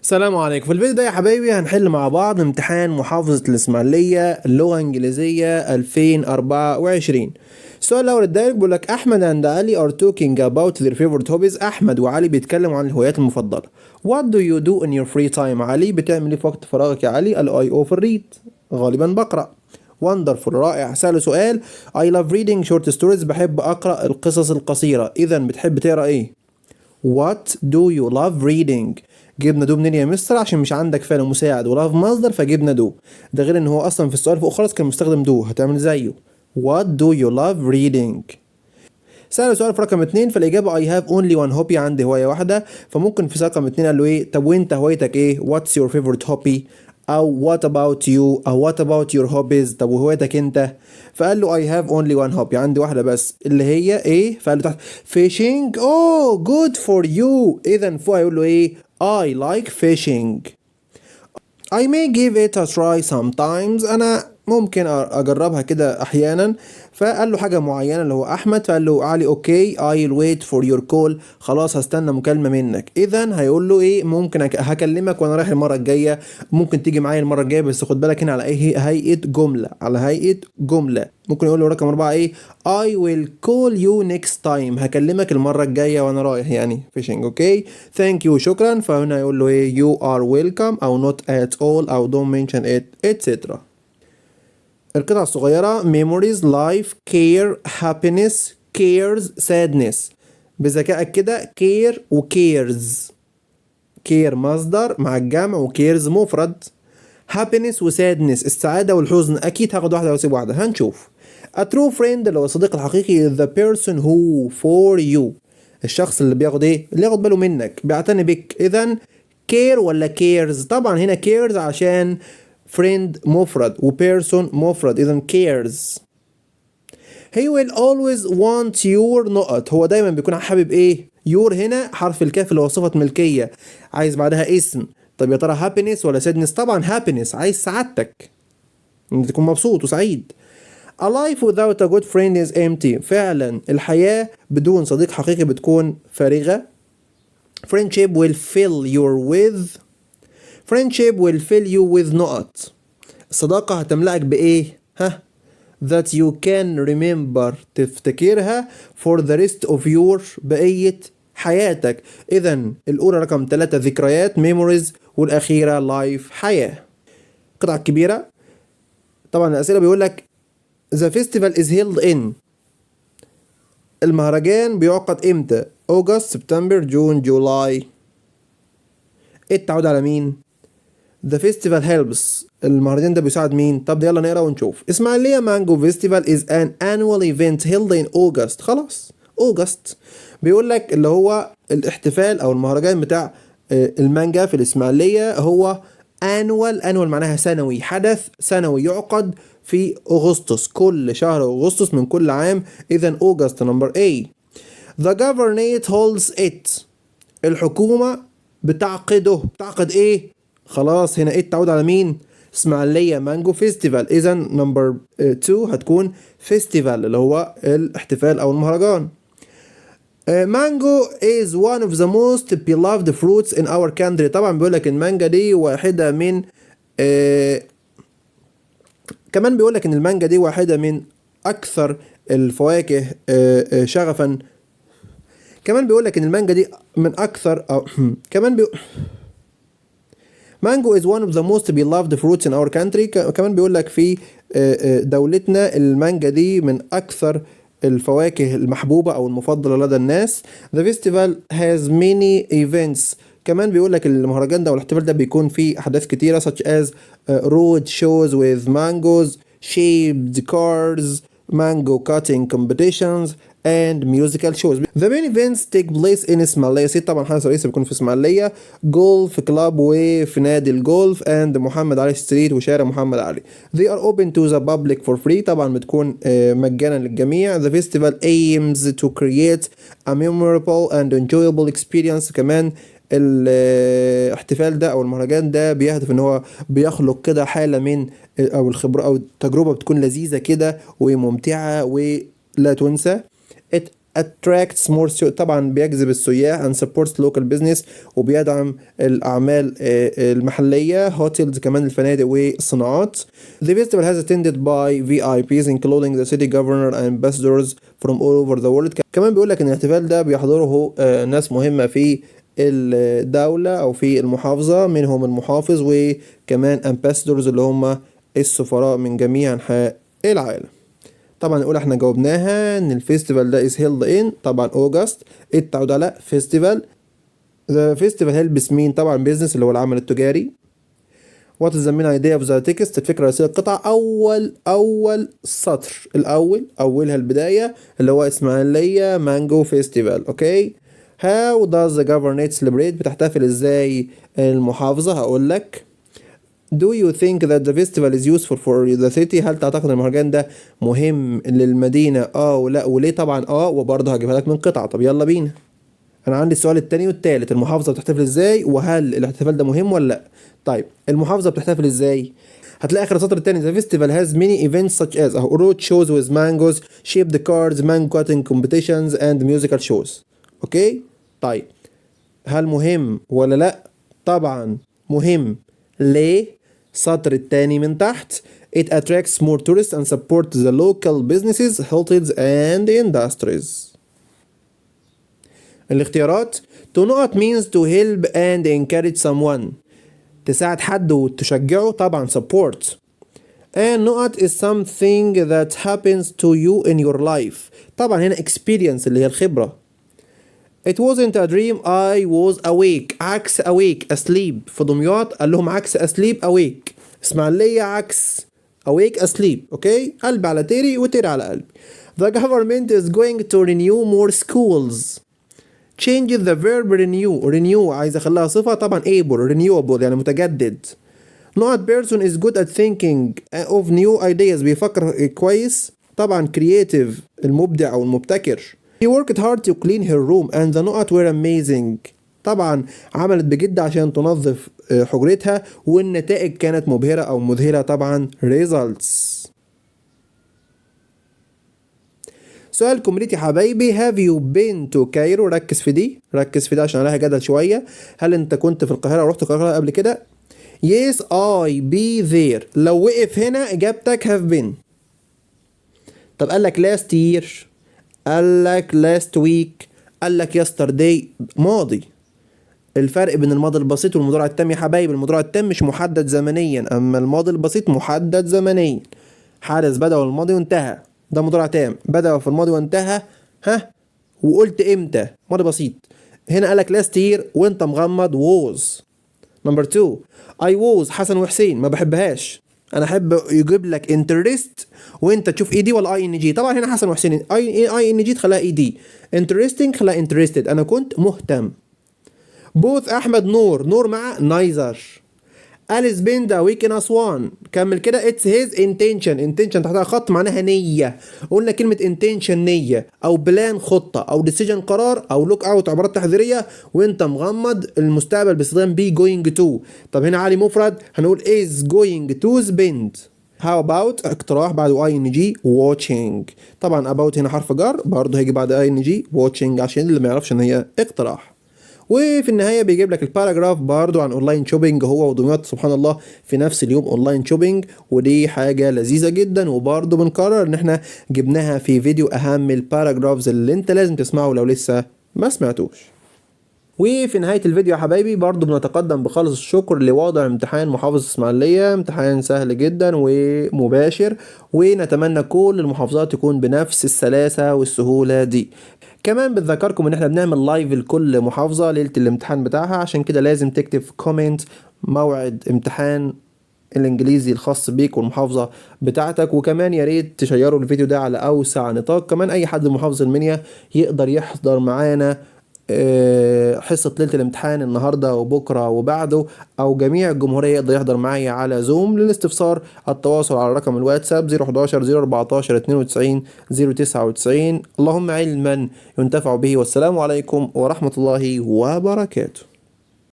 السلام عليكم. في الفيديو ده يا حبايبي هنحل مع بعض امتحان محافظة الإسماعيلية اللغة الإنجليزية 2024. السؤال الأول الدايركت بيقول لك أحمد and علي are talking about their favorite hobbies. أحمد وعلي بيتكلموا عن الهوايات المفضلة. What do you do in your free time؟ علي بتعمل إيه في وقت فراغك يا علي؟ قال I often read. غالبا بقرأ. Wonderful رائع. سأله سؤال I love reading short stories. بحب أقرأ القصص القصيرة. إذا بتحب تقرأ إيه؟ What do you love reading؟ جبنا دو منين يا مستر؟ عشان مش عندك فعل مساعد ولاف مصدر فجبنا دو. ده غير ان هو اصلا في السؤال فوق خالص كان مستخدم دو، هتعمل زيه. What do you love reading؟ سأل سؤال في رقم 2 فالإجابة I have only one hobby. عندي هواية واحدة. فممكن في رقم 2 قال له إيه؟ طب وأنت هوايتك إيه؟ What's your favorite hobby؟ أو what about you؟ أو what about your hobbies؟ طب وهوايتك أنت؟ فقال له I have only one hobby. عندي واحدة بس اللي هي إيه؟ فقال له تحت fishing. Oh good for you. إذا فوق هيقول له إيه؟ I like fishing. I may give it a try sometimes. أنا ممكن أجربها كده أحيانا. فقال له حاجة معينة اللي هو أحمد، فقال له علي أوكي I'll wait for your call. خلاص هستنى مكالمة منك. إذا هيقول له إيه؟ ممكن هكلمك وأنا رايح المرة الجاية. ممكن تيجي معايا المرة الجاية، بس خد بالك هنا على إيه؟ هيئة جملة، على هيئة جملة. ممكن يقول له رقم 4 إيه؟ I will call you next time. هكلمك المرة الجاية وأنا رايح يعني fishing. أوكي thank you شكرا. فهنا يقول له إيه؟ you are welcome أو not at all أو don't mention it etc. القطعة الصغيرة memories life care happiness cares sadness. بذكائك كده care و cares. care مصدر مع الجمع و cares مفرد. happiness و sadness السعادة والحزن. أكيد هاخد واحدة وأسيب واحدة، هنشوف. a true friend اللي هو الصديق الحقيقي the person who for you. الشخص اللي بياخد ايه؟ اللي ياخد باله منك، بيعتني بك. إذا care ولا cares؟ طبعا هنا cares عشان friend مفرد و person مفرد، إذا cares. he will always want your نقط. هو دايما بيكون حابب ايه؟ your هنا حرف الكاف اللي هو صفة ملكية، عايز بعدها اسم. طب يا ترى happiness ولا sadness؟ طبعا happiness، عايز سعادتك، انت تكون مبسوط وسعيد. A life without a good friend is empty. فعلا الحياة بدون صديق حقيقي بتكون فارغة. Friendship will fill you with نقط. الصداقة هتملأك بإيه؟ ها؟ That you can remember تفتكرها for the rest of your بقية حياتك. إذا الأولى رقم 3 ذكريات memories، والأخيرة life حياة. القطعة الكبيرة طبعا الأسئلة بيقول لك The festival is held in. المهرجان بيعقد امتى؟ August سبتمبر جون جولاي. تعود على مين؟ The festival helps. المهرجان ده بيساعد مين؟ طب يلا نقرا ونشوف. اسماعيلية مانجو فيستيفال is an annual event held in August. خلاص أوغست بيقول لك اللي هو الاحتفال أو المهرجان بتاع المانجا في الإسماعيلية هو annual معناها سنوي، حدث سنوي يعقد في أغسطس، كل شهر أغسطس من كل عام. إذا أوغست نمبر A. The government holds it. الحكومة بتعقد إيه؟ خلاص هنا إيه تعود على مين؟ إسماعيلية مانجو فيستيفال. إذا نمبر 2 هتكون فيستيفال اللي هو الاحتفال أو المهرجان. مانجو is one of the most beloved fruits in our country. طبعا بيقول لك المانجا دي واحدة من كمان بيقول لك ان المانجا دي واحدة من اكثر الفواكه شغفا. كمان بيقول لك ان المانجا دي من اكثر أو مانجو is one of the most beloved fruits in our country. كمان بيقول لك في دولتنا المانجا دي من اكثر الفواكه المحبوبة او المفضلة لدى الناس. The festival has many events. كمان بيقول لك المهرجان ده والاحتفال ده بيكون فيه احداث كتيرة such as road shows with mangoes, shaped cars, mango cutting competitions and musical shows. The main events take place in إسماعيلية. طبعا حدث رئيسي بيكون في إسماعيلية، جولف كلاب وفي نادي الجولف and محمد علي ستريت وشارع محمد علي. They are open to the public for free. طبعا بتكون مجانا للجميع. The festival aims to create a memorable and enjoyable experience. كمان الاحتفال ده او المهرجان ده بيهدف ان هو بيخلق كده حالة من او الخبرة او التجربة بتكون لذيذة كده وممتعة ولا تنسى. It attracts more طبعا بيجذب السياح and supports local business وبيدعم الأعمال المحلية hotels كمان الفنادق والصناعات. The festival has attended by VIPs including the city governor and ambassadors from all over the world. كمان بيقول لك إن الاحتفال ده بيحضره ناس مهمة في الدولة أو في المحافظة منهم المحافظ وكمان ambassadors اللي هم السفراء من جميع أنحاء العالم. طبعا نقول احنا جاوبناها ان الفيستيفال ده is held in طبعا اوجست التعود على فيستيفال. the festival helps مين طبعا business اللي هو العمل التجاري. what is the main idea of the text الفكرة الرئيسية القطعة أول سطر أولها البداية اللي هو إسماعيلية مانجو فيستيفال. أوكي how does the governorate celebrate بتحتفل إزاي المحافظة؟ هقول لك Do you think that the festival is useful for the city؟ هل تعتقد المهرجان ده مهم للمدينة؟ ولا وليه؟ طبعا وبرضه هجيبها لك من قطعة. طب يلا بينا. انا عندي السؤال التاني والتالت، المحافظة بتحتفل ازاي وهل الاحتفال ده مهم ولا لا؟ طيب المحافظة بتحتفل ازاي؟ هتلاقي اخر السطر التاني the festival has many events such as road shows with mangoes, shaped cards, mango cutting competitions and musical shows. اوكي؟ طيب هل مهم ولا لا؟ طبعا مهم. ليه؟ السطر التاني من تحت it attracts more tourists and supports the local businesses, hotels and industries. الاختيارات to not means to help and encourage someone تساعد حد وتشجعه طبعا support. and not is something that happens to you in your life طبعا هنا experience اللي هي الخبرة. It wasn't a dream I was awake عكس awake asleep. في دمياط قال لهم عكس asleep awake. اسماعيلية عكس awake asleep. اوكي قلب على تيري وتيري على قلبي. The government is going to renew more schools. Change the verb renew عايز اخليها صفة طبعا able renewable يعني متجدد. Not person is good at thinking of new ideas بيفكر كويس طبعا creative المبدع او المبتكر. He worked hard to clean her room and the notes were amazing. طبعا عملت بجد عشان تنظف حجرتها والنتائج كانت مبهرة او مذهلة طبعا results. سؤال كوميونيتي حبايبي have you been to Cairo؟ ركز في دي عشان عليها جدل شوية. هل انت كنت في القاهرة ورحت القاهرة قبل كده؟ Yes I be there. لو وقف هنا اجابتك have been. طب قال لك last year، قال لك last week، قال لك yesterday ماضي. الفرق بين الماضي البسيط والمضارع التام يا حبايبي المضارع التام مش محدد زمنيا اما الماضي البسيط محدد زمنيا. حدث بدأ الماضي وانتهى ده مضارع تام، بدأ في الماضي وانتهى وقلت امتى ماضي بسيط. هنا قالك last year وانت مغمض was. نمبر 2 I was حسن وحسين ما بحبهاش. انا احب يجيب لك interest وانت تشوف اي دي ولا اي ان جي. طبعا هنا حسن وحسين اي ان جي تخليها اي دي، interesting خليها interested انا كنت مهتم. both احمد نور مع neither. أليس بين ذا ويك إن أسوان كمل كده it's his intention تحتها خط معناها نية. قلنا كلمة intention نية أو بلان خطة أو decision قرار أو look out عبارات تحذيرية وأنت مغمض المستقبل باستخدام be going to. طب هنا علي مفرد هنقول is going to spend. how about اقتراح بعد ing watching. طبعا about هنا حرف جر برضه هيجي بعد ing watching عشان اللي ما يعرفش إن هي اقتراح. وفي النهايه بيجيب لك الباراجراف برضو عن اونلاين شوبينج هو ودمياط سبحان الله في نفس اليوم اونلاين شوبينج ودي حاجه لذيذه جدا. وبرضو بنكرر ان احنا جبناها في فيديو اهم الباراجرافز اللي انت لازم تسمعه لو لسه ما سمعتوش. وفي نهاية الفيديو يا حبايبي برضو بنتقدم بخالص الشكر لوضع امتحان محافظة اسماعيلية. امتحان سهل جدا ومباشر ونتمنى كل المحافظات تكون بنفس السلاسة والسهولة دي. كمان بتذكركم ان احنا بنعمل لايف لكل محافظة ليلة الامتحان بتاعها عشان كده لازم تكتب في كومنت موعد امتحان الانجليزي الخاص بيك والمحافظة بتاعتك. وكمان يا ريت تشيروا الفيديو ده على اوسع نطاق. كمان اي حد من محافظة المنيا يقدر يحضر معانا حصة ليلة الامتحان النهاردة وبكرة وبعده او جميع الجمهورية يقدر يحضر معايا على زوم. للاستفسار التواصل على رقم الواتساب 011 014 92 099. اللهم علما ينتفع به والسلام عليكم ورحمة الله وبركاته.